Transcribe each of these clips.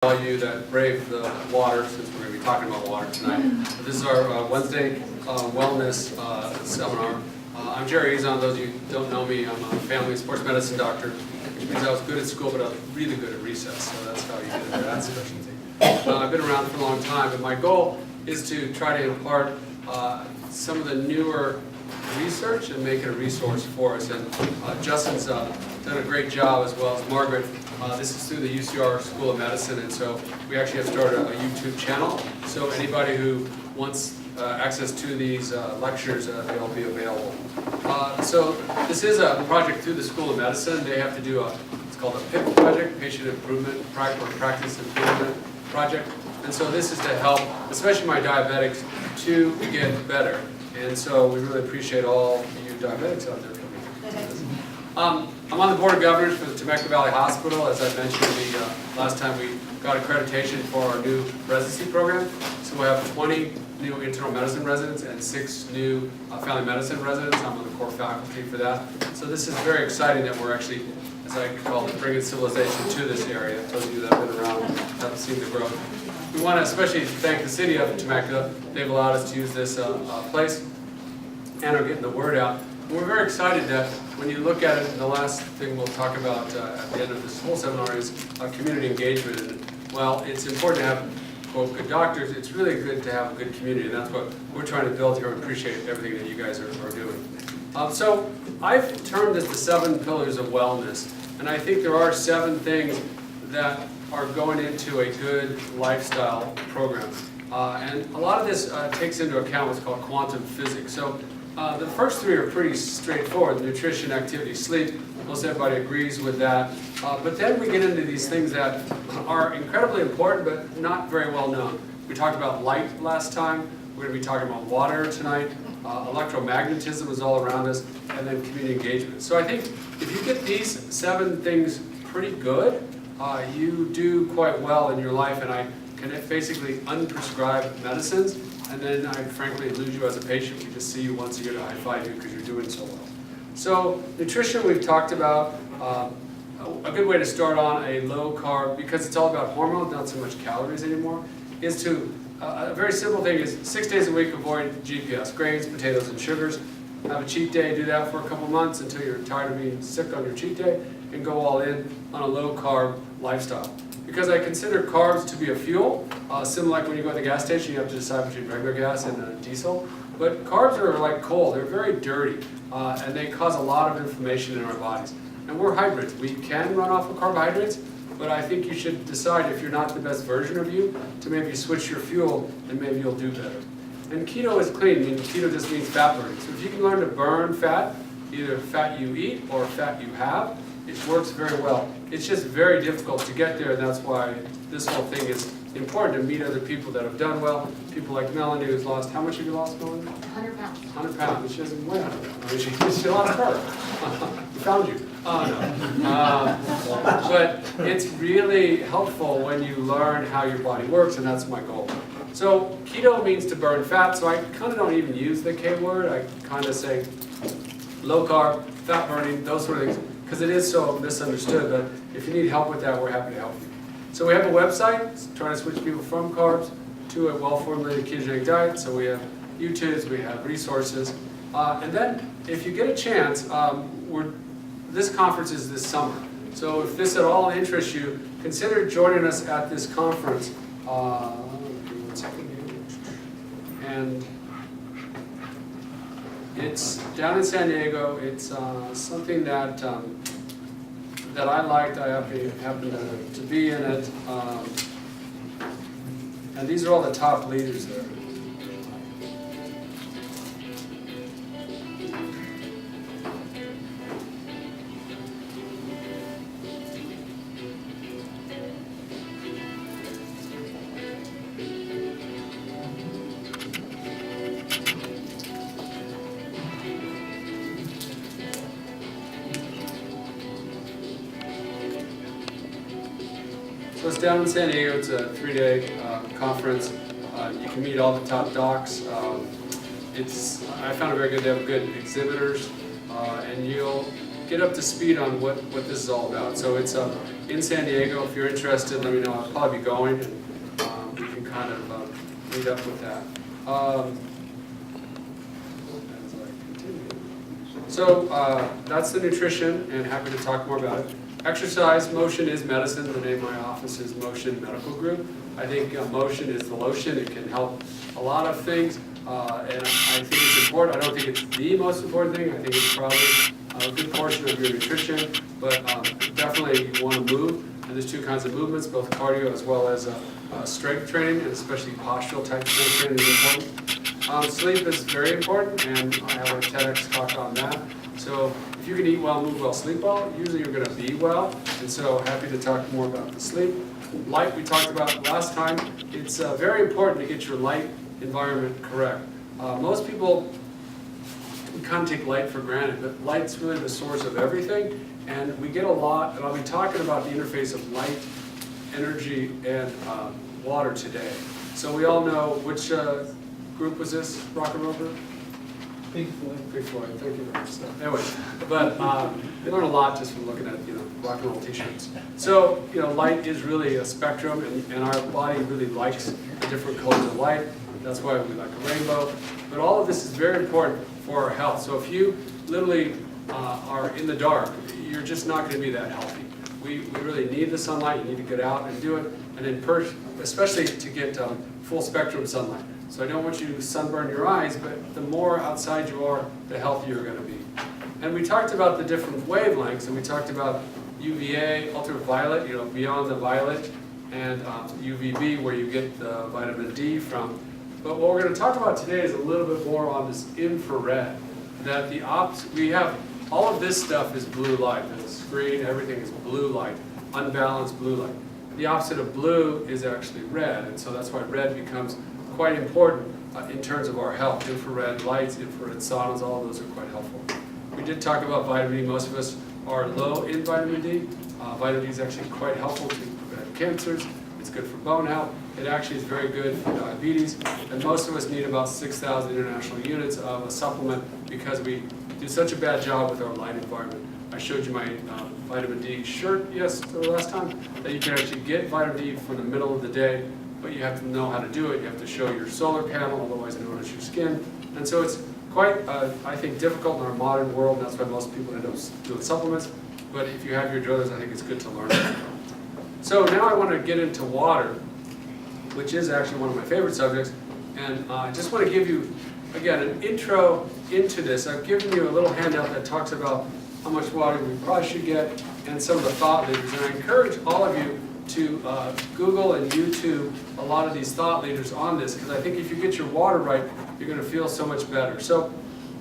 All you that brave the water, since we're going to be talking about water tonight. This is our Wednesday wellness seminar. I'm Jerry Hizon. Those of you who don't know me, I'm a family sports medicine doctor, which means I was good at school, but I was really good at recess, so that's how you did it. That's specialty. I've been around for a long time, and my goal is to try to impart some of the newer research and make it a resource for us. And Justin's done a great job, as well as Margaret. This is through the UCR School of Medicine, and so we actually have started a YouTube channel. So anybody who wants access to these lectures, they'll be available. So this is a project through the School of Medicine. They have to do it's called a PIP project, Patient Improvement or Practice Improvement Project. And so this is to help, especially my diabetics, to get better. And so we really appreciate all you diabetics out there coming. I'm on the Board of Governors for the Temecula Valley Hospital. As I mentioned last time, we got accreditation for our new residency program. So we'll have 20 new internal medicine residents and 6 new family medicine residents. I'm on the core faculty for that. So this is very exciting that we're actually, as I call it, bringing civilization to this area. Those of you that have been around have seen the growth. We want to especially thank the city of Temecula. They've allowed us to use this place and are getting the word out. We're very excited that when you look at it, the last thing we'll talk about at the end of this whole seminar is community engagement. And while it's important to have, quote, good doctors, it's really good to have a good community, and that's what we're trying to build here. We appreciate everything that you guys are doing. So I've termed this the 7 pillars of wellness, and I think there are 7 things that are going into a good lifestyle program. And a lot of this takes into account what's called quantum physics. So the first 3 are pretty straightforward: nutrition, activity, sleep. Most everybody agrees with that. But then we get into these things that are incredibly important but not very well known. We talked about light last time. We're going to be talking about water tonight. Electromagnetism is all around us, and then community engagement. So I think if you get these 7 things pretty good, you do quite well in your life, and I can basically unprescribe medicines. And then I frankly lose you as a patient. We just see you once a year to high-five you because you're doing so well. So nutrition we've talked about. A good way to start on a low-carb, because it's all about hormones, not so much calories anymore, is to, a very simple thing is 6 days a week avoid GPS, grains, potatoes, and sugars. Have a cheat day, do that for a couple months until you're tired of being sick on your cheat day, and go all in on a low-carb lifestyle. Because I consider carbs to be a fuel, similar like when you go to the gas station, you have to decide between regular gas and diesel. But carbs are like coal, they're very dirty, and they cause a lot of inflammation in our bodies. And we're hybrids. We can run off of carbohydrates, but I think you should decide, if you're not the best version of you, to maybe switch your fuel, and maybe you'll do better. And keto is clean. I mean, keto just means fat burning. So if you can learn to burn fat, either fat you eat or fat you have, it works very well. It's just very difficult to get there, and that's why this whole thing is important, to meet other people that have done well. People like Melanie, who's lost, how much have you lost, Melanie? 100 pounds. 100 pounds. She doesn't weigh 100 pounds. I mean, she lost her. We found you. No. But it's really helpful when you learn how your body works, and that's my goal. So keto means to burn fat, so I kind of don't even use the K word. I kind of say low carb, fat burning, those sort of things, because it is so misunderstood. But if you need help with that, we're happy to help you. So we have a website trying to switch people from carbs to a well-formulated ketogenic diet. So we have YouTubes, we have resources. And then if you get a chance, this conference is this summer. So if this at all interests you, consider joining us at this conference. Give me 1 second here. And it's down in San Diego. It's something that that I liked. I happened to be in it. And these are all the top leaders there. So it's down in San Diego. It's a 3-day conference. You can meet all the top docs. I found it very good. They have good exhibitors, and you'll get up to speed on what this is all about. So it's in San Diego. If you're interested, let me know. I'll probably be going, and we can kind of meet up with that. So that's the nutrition, and happy to talk more about it. Exercise, motion is medicine. The name of my office is Motion Medical Group. I think motion is the lotion. It can help a lot of things, and I think it's important. I don't think it's the most important thing. I think it's probably a good portion of your nutrition, but definitely you want to move. And there's two kinds of movements, both cardio as well as strength training, and especially postural type strength training is important. Sleep is very important, and I have a TEDx talk on that. So if you can eat well, move well, sleep well, usually you're going to be well. And so happy to talk more about the sleep. Light we talked about last time. It's very important to get your light environment correct. Most people kind of take light for granted, but light's really the source of everything. And we get a lot, and I'll be talking about the interface of light, energy, and water today. So we all know which group was this? Rock and roll group? Pink Floyd. Pink Floyd. Thank you very much. So, anyway, but we learn a lot just from looking at rock and roll T-shirts. So light is really a spectrum, and our body really likes the different colors of light. That's why we like a rainbow. But all of this is very important for our health. So if you literally are in the dark, you're just not going to be that healthy. We really need the sunlight. You need to get out and do it, and then especially to get full spectrum sunlight. So I don't want you to sunburn your eyes, but the more outside you are, the healthier you're going to be. And we talked about the different wavelengths, and we talked about UVA, ultraviolet, beyond the violet, and UVB, where you get the vitamin D from. But what we're going to talk about today is a little bit more on this infrared. That we have all of this stuff is blue light. The screen, everything is blue light, unbalanced blue light. The opposite of blue is actually red, and so that's why red becomes quite important in terms of our health. Infrared lights, infrared saunas, all of those are quite helpful. We did talk about vitamin D. Most of us are low in vitamin D. Vitamin D is actually quite helpful to prevent cancers. It's good for bone health. It actually is very good for diabetes. And most of us need about 6,000 international units of a supplement because we do such a bad job with our light environment. I showed you my vitamin D shirt last time, that you can actually get vitamin D from the middle of the day, but you have to know how to do it. You have to show your solar panel, otherwise known as your skin. And so it's quite, I think, difficult in our modern world, and that's why most people end up doing supplements. But if you have your druthers, I think it's good to learn. So now I want to get into water, which is actually one of my favorite subjects. And I just want to give you, again, an intro into this. I've given you a little handout that talks about how much water we probably should get and some of the thought leaders. And I encourage all of you to Google and YouTube a lot of these thought leaders on this, because I think if you get your water right, you're going to feel so much better. So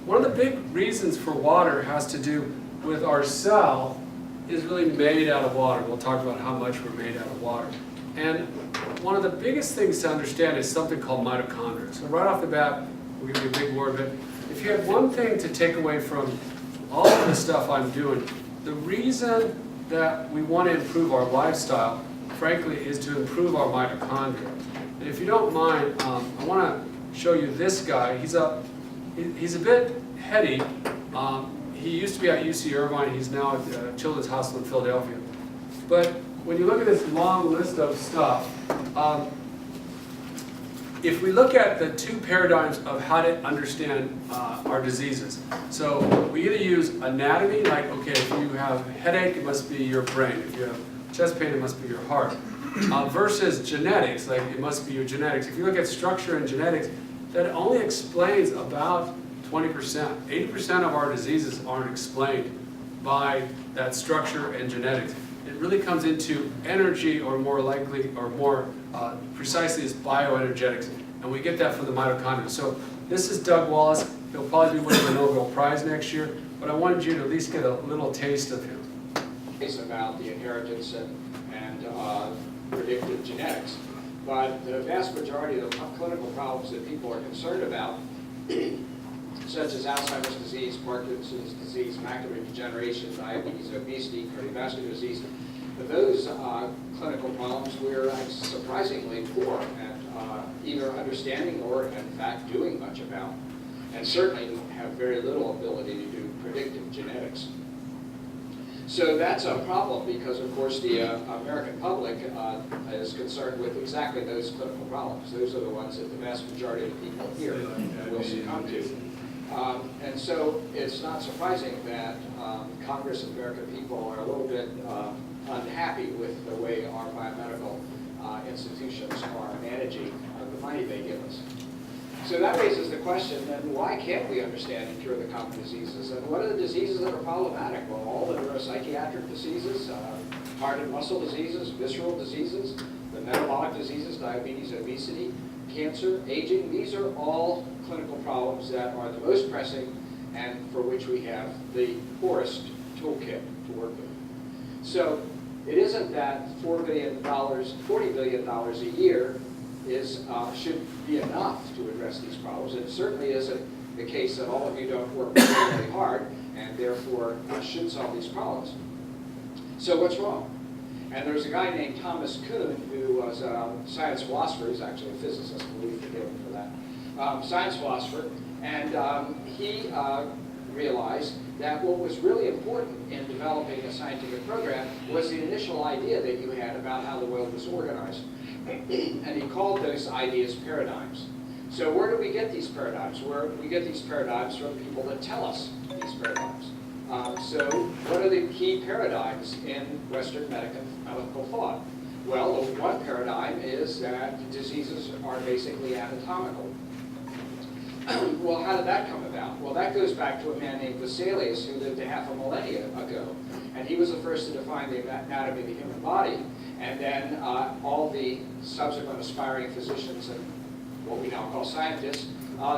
one of the big reasons for water has to do with our cell is really made out of water. We'll talk about how much we're made out of water. And one of the biggest things to understand is something called mitochondria. So right off the bat, we'll give you a big word, but if you had one thing to take away from all of the stuff I'm doing, the reason that we want to improve our lifestyle, frankly, is to improve our mitochondria. And if you don't mind, I want to show you this guy. He's a bit heady. He used to be at UC Irvine. He's now at Children's Hospital in Philadelphia. But when you look at this long list of stuff, if we look at the two paradigms of how to understand our diseases, so we either use anatomy, like, okay, if you have a headache, it must be your brain. If you have chest pain, it must be your heart. Versus genetics, like it must be your genetics. If you look at structure and genetics, that only explains about 20%. 80% of our diseases aren't explained by that structure and genetics. It really comes into energy, or more likely, or more precisely, is bioenergetics. And we get that from the mitochondria. So this is Doug Wallace. He'll probably be winning the Nobel Prize next year, but I wanted you to at least get a little taste of him. It's about the inheritance and predictive genetics. But the vast majority of the clinical problems that people are concerned about, such as Alzheimer's disease, Parkinson's disease, macular degeneration, diabetes, obesity, cardiovascular disease, those clinical problems we're surprisingly poor at either understanding or, in fact, doing much about, and certainly have very little ability to do predictive genetics. So that's a problem because, of course, the American public is concerned with exactly those clinical problems. Those are the ones that the vast majority of people here will succumb to. And so it's not surprising that Congress and American people are a little bit unhappy with the way our biomedical institutions are managing the money they give us. So that raises the question, then why can't we understand and cure the common diseases? And what are the diseases that are problematic? Well, all the neuropsychiatric diseases, heart and muscle diseases, visceral diseases, the metabolic diseases, diabetes, obesity, cancer, aging, these are all clinical problems that are the most pressing and for which we have the poorest toolkit to work with. So it isn't that $40 billion a year should be enough to address these problems. It certainly isn't the case that all of you don't work really, really hard and therefore should solve these problems. So what's wrong? And there's a guy named Thomas Kuhn who was a science philosopher. He's actually a physicist, we forgive him for that. Science philosopher, and he realized that what was really important in developing a scientific program was the initial idea that you had about how the world was organized. And he called those ideas paradigms. So where do we get these paradigms? We get these paradigms from people that tell us these paradigms. So what are the key paradigms in Western medical thought? Well, the one paradigm is that diseases are basically anatomical. Well, how did that come about? Well, that goes back to a man named Vesalius who lived a half a millennia ago. And he was the first to define the anatomy of the human body. And then all the subsequent aspiring physicians and what we now call scientists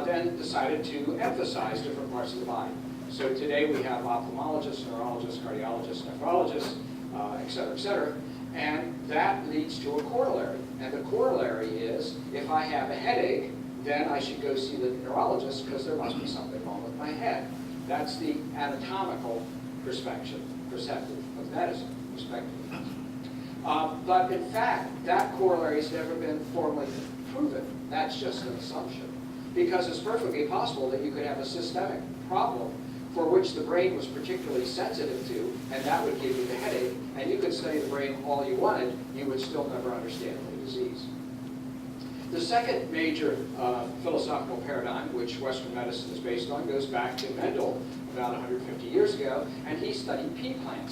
then decided to emphasize different parts of the body. So today we have ophthalmologists, neurologists, cardiologists, nephrologists, et cetera, et cetera. And that leads to a corollary. And the corollary is, if I have a headache, then I should go see the neurologist because there must be something wrong with my head. That's the anatomical perspective of medicine, but in fact, that corollary has never been formally proven. That's just an assumption. Because it's perfectly possible that you could have a systemic problem for which the brain was particularly sensitive to, and that would give you the headache, and you could study the brain all you wanted, you would still never understand the disease. The second major philosophical paradigm, which Western medicine is based on, goes back to Mendel about 150 years ago, and he studied pea plants.